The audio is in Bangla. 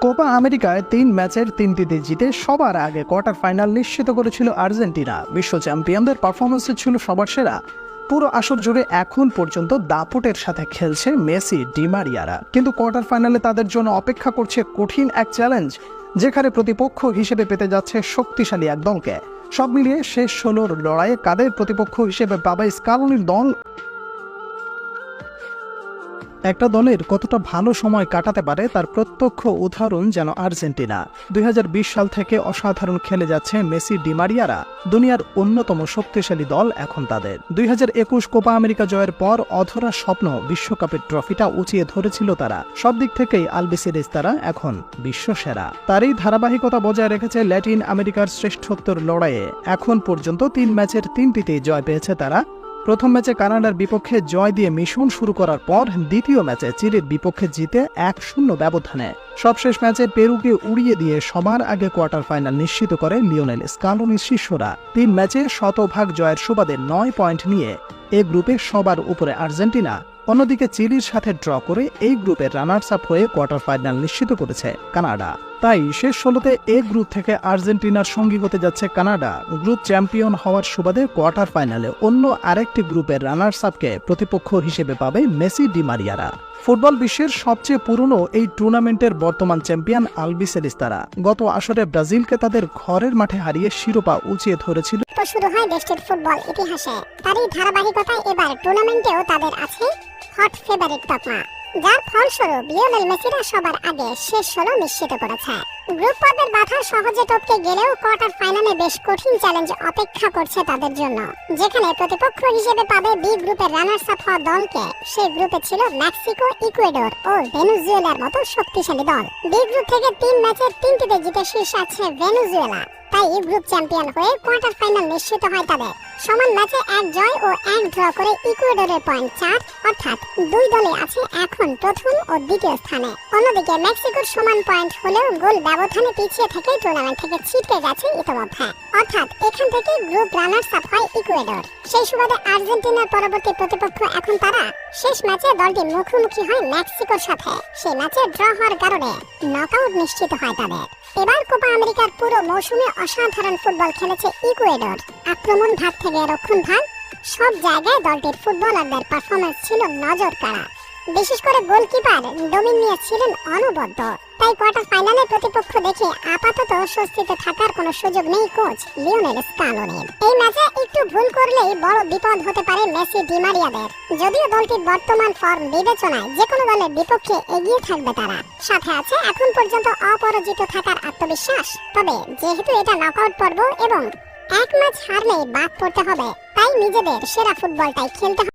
কোপা আমেরিকায় ৩ ম্যাচের ৩টিতে জিতে সবার আগে কোয়ার্টার ফাইনাল নিশ্চিত করেছিল আর্জেন্টিনা। বিশ্ব চ্যাম্পিয়নদের পারফরমেন্স ছিল সবার সেরা। পুরো আসর জুড়ে এখন পর্যন্ত দাপটের সাথে খেলছে মেসি, ডি মারিয়ারা। কিন্তু কোয়ার্টার ফাইনালে তাদের জন্য অপেক্ষা করছে কঠিন এক চ্যালেঞ্জ, যেখানে প্রতিপক্ষ হিসেবে পেতে যাচ্ছে শক্তিশালী এক দলকে। সব মিলিয়ে শেষ ১৬র লড়াইয়ে কাদের প্রতিপক্ষ হিসেবে পাবে স্কালোনির দল? একটা দলের কতটা ভালো সময় কাটাতে পারে তার প্রত্যক্ষ উদাহরণ যেন আর্জেন্টিনা। ২০২০ সাল থেকে অসাধারণ খেলে যাচ্ছে মেসি, ডি মারিয়ারা। দুনিয়ার অন্যতম শক্তিশালী দল এখন তাদের। ২০২১ কোপা আমেরিকা জয়ের পর অধরা স্বপ্ন বিশ্বকাপের ট্রফিটা উঁচিয়ে ধরেছিল তারা। সব দিক থেকেই আলবিসেলেস্তারা এখন বিশ্ব সেরা। তারই ধারাবাহিকতা বজায় রেখেছে ল্যাটিন আমেরিকার শ্রেষ্ঠত্বের লড়াইয়ে। এখন পর্যন্ত ৩ ম্যাচের ৩টিতেই জয় পেয়েছে তারা। প্রথম ম্যাচে কানাডার বিপক্ষে জয় দিয়ে মিশন শুরু করার পর দ্বিতীয় ম্যাচে চিলির বিপক্ষে জিতে ১-০ ব্যবধানে সবশেষ ম্যাচে পেরুকে উড়িয়ে দিয়ে সবার আগে কোয়ার্টার ফাইনাল নিশ্চিত করে লিওনেল স্কালোনির শিষ্যরা। ৩ ম্যাচে শতভাগ জয়ের সুবাদে ৯ পয়েন্ট নিয়ে এ গ্রুপে সবার উপরে আর্জেন্টিনা। অন্যদিকে চিলির সাথে ড্র করে এই গ্রুপের রানার্স আপ হয়ে কোয়ার্টার ফাইনাল নিশ্চিত করেছে কানাডা। তাই শেষ ১৬তে এ গ্রুপ থেকে আর্জেন্টিনার সঙ্গী হতে যাচ্ছে কানাডা। গ্রুপ চ্যাম্পিয়ন হওয়ার সুবাদে কোয়ার্টার ফাইনালে অন্য আরেকটি গ্রুপের রানার্স আপকে প্রতিপক্ষ হিসেবে পাবে মেসি, ডি মারিয়ারা। ফুটবল বিশ্বের সবচেয়ে পুরনো এই টুর্নামেন্টের বর্তমান চ্যাম্পিয়ন আলবিসেলেস্তারা গত আসরে ব্রাজিলকে তাদের ঘরের মাঠে হারিয়ে শিরোপা উঁচিয়ে ধরেছিল। শুরু হয় দেশটির ফুটবল ইতিহাসে। তারই ধারাবাহিকতায় এবার টুর্নামেন্টেও তাদের আছে হট ফেভারিট তকমা, যার ফলস্বরূপ লিওনেল মেসিরা সবার আগে শেষ ১৬ নিশ্চিত করেছে। গ্রুপ পর্বের বাধা সহজে টপকে গেলেও কোয়ার্টার ফাইনালে বেশ কঠিন চ্যালেঞ্জ অপেক্ষা করছে তাদের জন্য, যেখানে প্রতিপক্ষ হিসেবে পাবে বি গ্রুপের রানার্স আপ হওয়া দলকে। সেই গ্রুপে ছিল মেক্সিকো, ইকুয়েডর ও ভেনেজুয়েলার মতো শক্তিশালী দল। বি গ্রুপ থেকে ৩ ম্যাচের ৩টিতে জিতে শীর্ষে আছে ভেনেজুয়েলা। তাই গ্রুপ চ্যাম্পিয়ন হয়ে কোয়ার্টার ফাইনাল নিশ্চিত হয় তাদের। সমান ম্যাচে ১ জয় ও ১ ড্র করে ইকুয়েডরের পয়েন্ট ৪, অর্থাৎ ২ দলে আছে এখন প্রথম ও দ্বিতীয় স্থানে। অন্যদিকে মেক্সিকোর সমান পয়েন্ট হলেও গোল ব্যবধানে পিছিয়ে থেকে টুর্নামেন্ট থেকে ছিটকে গেছে ইতিমধ্যে, অর্থাৎ এখান থেকে গ্রুপ রানার্স আপ হয় ইকুয়েডর। সেই সুবাদে আর্জেন্টিনার পরবর্তী প্রতিপক্ষ এখন তারা। শেষ ম্যাচে দলটি মুখোমুখি হয় মেক্সিকোর সাথে। সেই ম্যাচে ড্র হওয়ার কারণে নকআউট নিশ্চিত হয় তাদের। এবার কোপা আমেরিকার পুরো মৌসুমে অসাধারণ ফুটবল খেলেছে ইকুয়েডর। আক্রমণ ভাগ থেকে রক্ষণ ভাগ সব জায়গায় দলটির ফুটবলারদের পারফরমেন্স ছিল নজর কাড়া। বিশেষ করে গোলকিপার ডোমিনিক ছিলেন অনবদ্য। তাই কোয়ার্টার ফাইনালে প্রতিপক্ষ দেখে আপাতত স্বস্তিতে থাকার কোনো সুযোগ নেই কোচ লিওনেল স্কালোনির। এই ম্যাচে একটু ভুল করলেই বড় বিপদ হতে পারে মেসি, ডি মারিয়াদের। যদিও দলটির বর্তমান ফর্ম বিবেচনায় যে কোনো দলের বিপক্ষে এগিয়ে থাকবে তারা। সাথে আছে এখন পর্যন্ত অপরাজিত থাকার আত্মবিশ্বাস। তবে যেহেতু এটা নকআউট পর্ব এবং এক ম্যাচ হারলেই বাদ পড়তে হবে, তাই নিজেদের সেরা ফুটবলটাই খেলতে হবে।